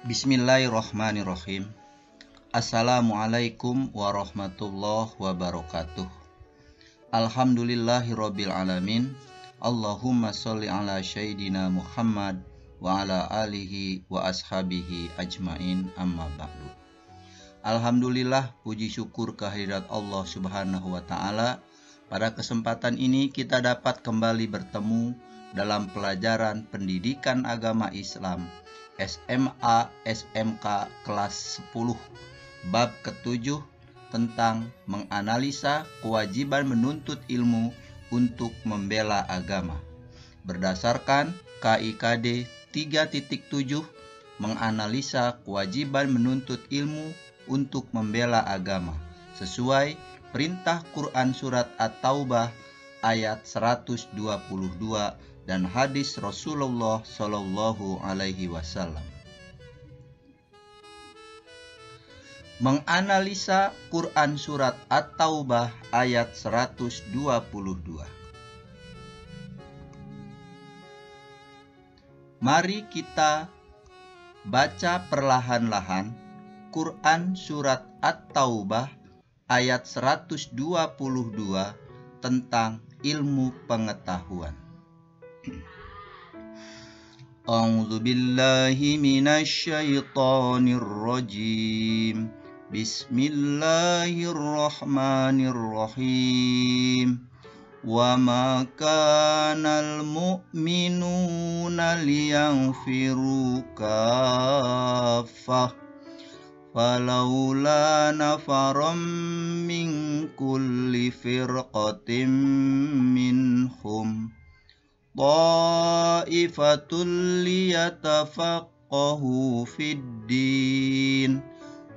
Bismillahirrahmanirrahim. Assalamualaikum warahmatullahi wabarakatuh. Alhamdulillahirabbil alamin. Allahumma sholli ala sayyidina Muhammad wa ala alihi wa ashabihi ajmain, amma ba'du. Alhamdulillah, puji syukur kehadirat Allah Subhanahu wa taala. Pada kesempatan ini kita dapat kembali bertemu dalam pelajaran pendidikan agama Islam SMA SMK kelas 10 bab ke-7 tentang menganalisa kewajiban menuntut ilmu untuk membela agama. Berdasarkan KIKD 3.7, menganalisa kewajiban menuntut ilmu untuk membela agama sesuai perintah Quran surat At-Taubah ayat 122 dan hadis Rasulullah Shallallahu Alaihi Wasallam. Menganalisa Quran surat At-Taubah ayat 122. Mari kita baca perlahan-lahan Quran surat At-Taubah ayat 122 tentang ilmu pengetahuan. A'udzu billahi minasy syaithanir rajim. Bismillahirrahmanirrahim. Wa ma kanal mu'minuna liyanfiru kaffah falaula nafaram min kulli firqatin minhum ta'ifatul liyatafaqahu fid din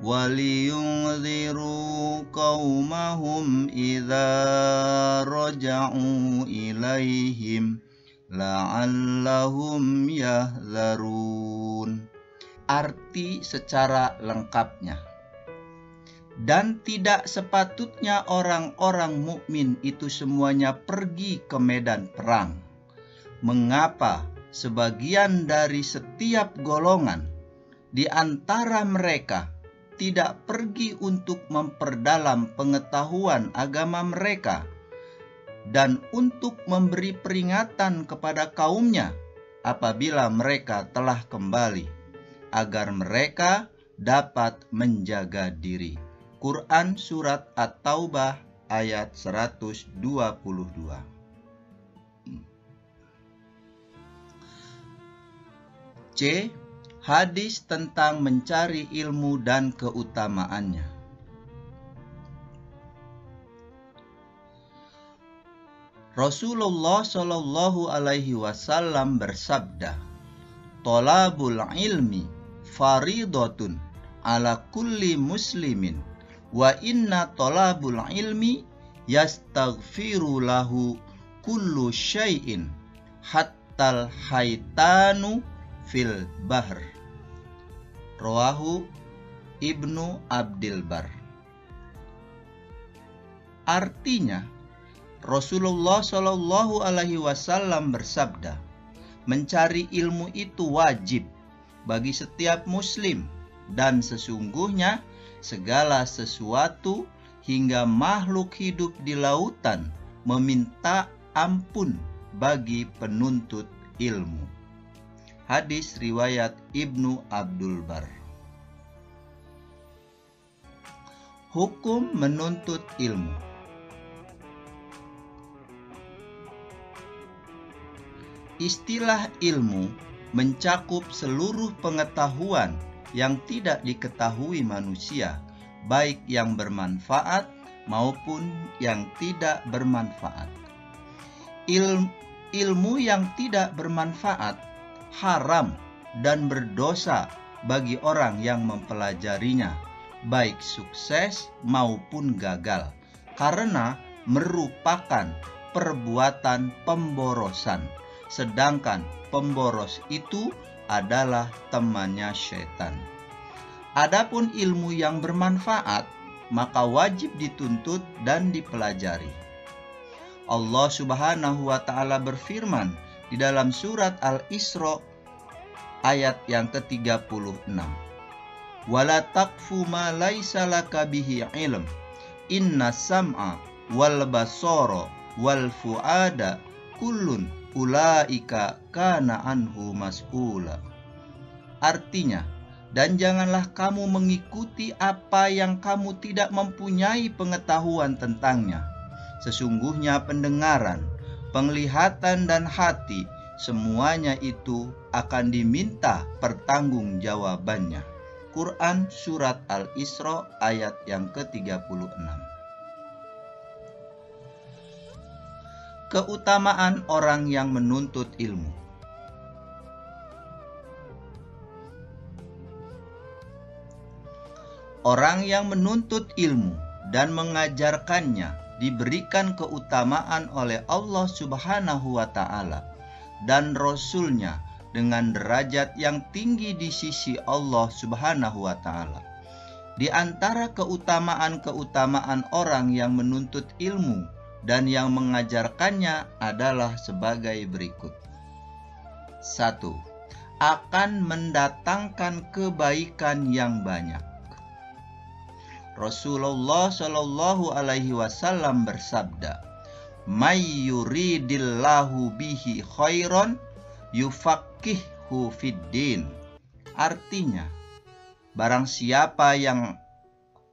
waliyunziru qaumahum idza raja'u ilaihim la'allahum yahzarun. Arti secara lengkapnya. Dan tidak sepatutnya orang-orang mukmin itu semuanya pergi ke medan perang. Mengapa sebagian dari setiap golongan di antara mereka tidak pergi untuk memperdalam pengetahuan agama mereka dan untuk memberi peringatan kepada kaumnya apabila mereka telah kembali, agar mereka dapat menjaga diri. Quran surat At-Taubah ayat 122. C. Hadis tentang mencari ilmu dan keutamaannya. Rasulullah Shallallahu Alaihi Wasallam bersabda, "Thalabul ilmi faridatun ala kulli muslimin wa inna thalabul ilmi yastaghfiru lahu kullu syai'in hattal haitanu fil bahr." Rawahu Ibnu Abdil Bar. Artinya, Rasulullah Shallallahu Alaihi Wasallam bersabda, mencari ilmu itu wajib bagi setiap muslim, dan sesungguhnya segala sesuatu hingga makhluk hidup di lautan meminta ampun bagi penuntut ilmu. Hadis riwayat Ibnu Abdul Bar. Hukum menuntut ilmu. Istilah ilmu mencakup seluruh pengetahuan yang tidak diketahui manusia, baik yang bermanfaat maupun yang tidak bermanfaat. Ilmu yang tidak bermanfaat haram dan berdosa bagi orang yang mempelajarinya, baik sukses maupun gagal, karena merupakan perbuatan pemborosan. Sedangkan pemboros itu adalah temannya setan. Adapun ilmu yang bermanfaat, maka wajib dituntut dan dipelajari. Allah Subhanahu wa taala berfirman di dalam surat Al-Isra ayat yang ke-36. Wala taqfu ma laisa laka bihi ilm. Inna sam'a wal basara wal fuada kullun ulaika kana anhu mas'ula. Artinya, dan janganlah kamu mengikuti apa yang kamu tidak mempunyai pengetahuan tentangnya. Sesungguhnya pendengaran, penglihatan dan hati, semuanya itu akan diminta pertanggungjawabannya. Quran Surat Al-Isra ayat yang ke-36. Keutamaan orang yang menuntut ilmu. Orang yang menuntut ilmu dan mengajarkannya diberikan keutamaan oleh Allah Subhanahu wa Ta'ala dan Rasul-Nya dengan derajat yang tinggi di sisi Allah Subhanahu wa Ta'ala. Di antara keutamaan-keutamaan orang yang menuntut ilmu dan yang mengajarkannya adalah sebagai berikut. 1. Akan mendatangkan kebaikan yang banyak. Rasulullah Shallallahu Alaihi Wasallam bersabda, "May yuridillahu bihi khairon yufaqihhu fiddin." Artinya, barang siapa yang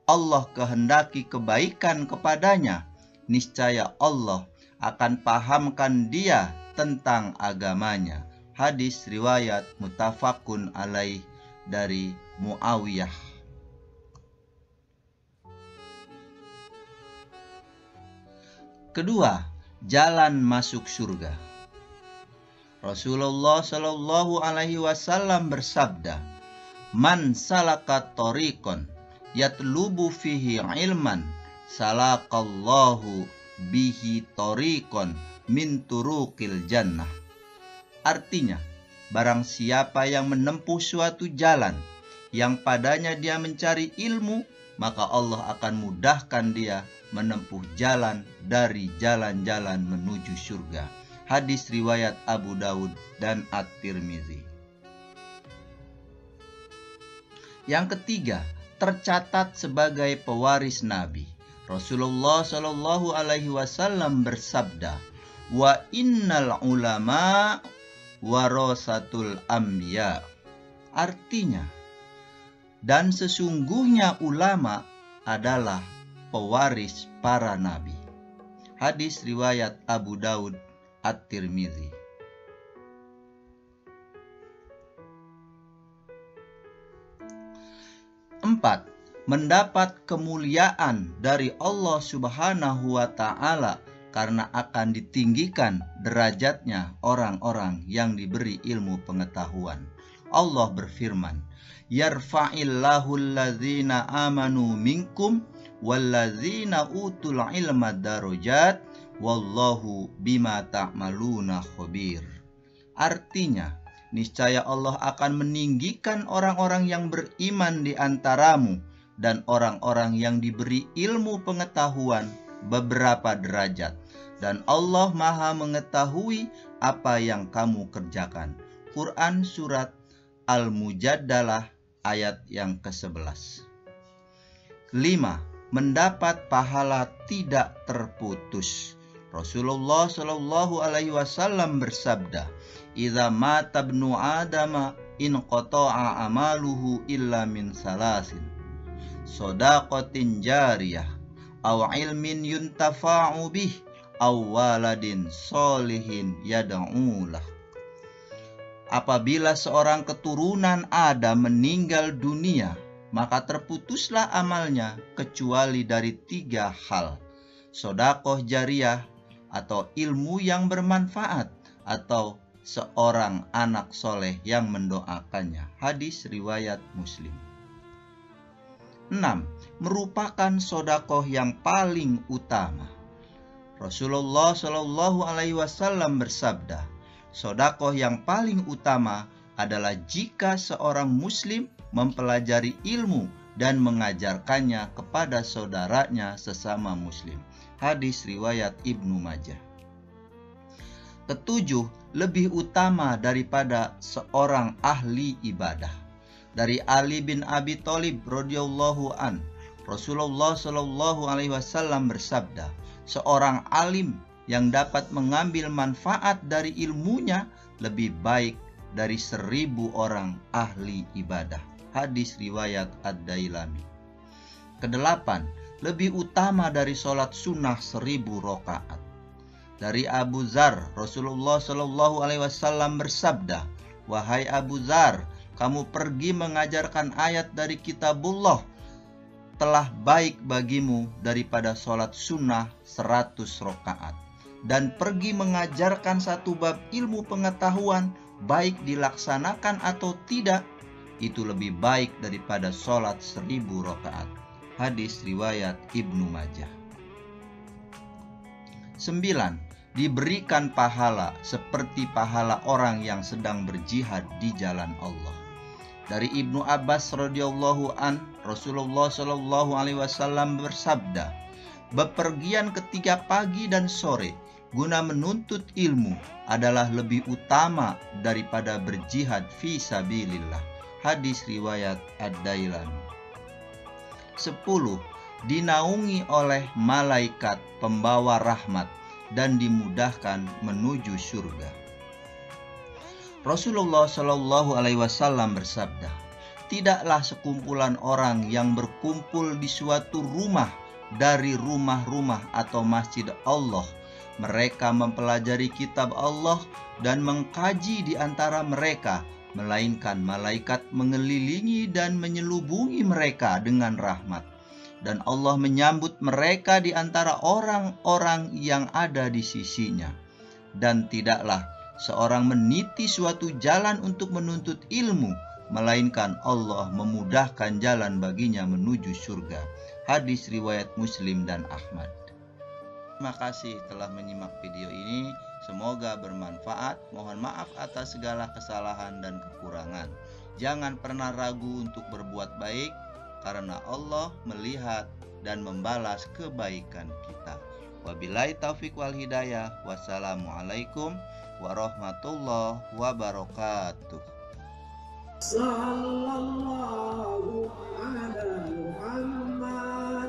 Allah kehendaki kebaikan kepadanya, niscaya Allah akan pahamkan dia tentang agamanya. Hadis riwayat muttafaqun alaih dari Muawiyah. Kedua, jalan masuk surga. Rasulullah Shallallahu Alaihi Wasallam bersabda, "Man salaka tariqan yatlubu fihi ilman, salakallahu bihi tariqan min turuqil jannah." Artinya, barang siapa yang menempuh suatu jalan yang padanya dia mencari ilmu, maka Allah akan mudahkan dia menempuh jalan dari jalan-jalan menuju surga. Hadis riwayat Abu Daud dan At-Tirmizi. Yang ketiga, tercatat sebagai pewaris Nabi. Rasulullah Shallallahu Alaihi Wasallam bersabda, "Wa innal ulama warasatul anbiya." Artinya, dan sesungguhnya ulama adalah pewaris para nabi. Hadis riwayat Abu Daud, At-Tirmizi. 4. Mendapat kemuliaan dari Allah Subhanahu wa Ta'ala karena akan ditinggikan derajatnya orang-orang yang diberi ilmu pengetahuan. Allah berfirman, "Yarfa'illahu allazina amanu minkum wallazina utul ilma darajat wallahu bima ta'maluna khabir." Artinya, niscaya Allah akan meninggikan orang-orang yang beriman di antaramu dan orang-orang yang diberi ilmu pengetahuan beberapa derajat, dan Allah Maha mengetahui apa yang kamu kerjakan. Quran Surat Al-Mujadalah ayat yang ke-11. 5. Mendapat pahala tidak terputus. Rasulullah Shallallahu Alaihi Wasallam bersabda, "Idza mata ibnu Adama in qata'a amaluhu illa min salasin, shadaqatin jariyah, aw ilmin yuntafa'u bih, aw waladin solihin yad'ulah." Apabila seorang keturunan Adam meninggal dunia, maka terputuslah amalnya kecuali dari 3 hal: sedekah jariyah atau ilmu yang bermanfaat, atau seorang anak soleh yang mendoakannya. Hadis riwayat Muslim. 6. Merupakan sedekah yang paling utama. Rasulullah Shallallahu Alaihi Wasallam bersabda, sedekah yang paling utama adalah jika seorang muslim mempelajari ilmu dan mengajarkannya kepada saudaranya sesama muslim. Hadis riwayat Ibnu Majah. Ketujuh, lebih utama daripada seorang ahli ibadah. Dari Ali bin Abi Thalib radhiyallahu an, Rasulullah shallallahu alaihi wasallam bersabda, seorang alim yang dapat mengambil manfaat dari ilmunya lebih baik dari 1000 orang ahli ibadah. Hadis riwayat Ad-Dailami. Kedelapan, lebih utama dari sholat sunnah 1000 rakaat. Dari Abu Dzar, Rasulullah Shallallahu Alaihi Wasallam bersabda, wahai Abu Dzar, kamu pergi mengajarkan ayat dari kitabullah, telah baik bagimu daripada sholat sunnah 100 rakaat. Dan pergi mengajarkan satu bab ilmu pengetahuan, baik dilaksanakan atau tidak, itu lebih baik daripada sholat 1000 rakaat. Hadis riwayat Ibnu Majah. 9. Diberikan pahala seperti pahala orang yang sedang berjihad di jalan Allah. Dari Ibnu Abbas radhiyallahu an, Rasulullah shallallahu alaihi wasallam bersabda, bepergian ketika pagi dan sore guna menuntut ilmu adalah lebih utama daripada berjihad fi sabilillah. Hadis riwayat Ad-Dailami. 10. Dinaungi oleh malaikat pembawa rahmat dan dimudahkan menuju surga. Rasulullah Shallallahu Alaihi Wasallam bersabda, tidaklah sekumpulan orang yang berkumpul di suatu rumah dari rumah-rumah atau masjid Allah, mereka mempelajari kitab Allah dan mengkaji di antara mereka, melainkan malaikat mengelilingi dan menyelubungi mereka dengan rahmat. Dan Allah menyambut mereka di antara orang-orang yang ada di sisinya. Dan tidaklah seorang meniti suatu jalan untuk menuntut ilmu, melainkan Allah memudahkan jalan baginya menuju surga. Hadis riwayat Muslim dan Ahmad. Terima kasih telah menyimak video ini. Semoga bermanfaat. Mohon maaf atas segala kesalahan dan kekurangan. Jangan pernah ragu untuk berbuat baik, karena Allah melihat dan membalas kebaikan kita. Wabillahi taufik wal hidayah. Wassalamualaikum warahmatullahi wabarakatuh. Sallallahu ala Muhammad.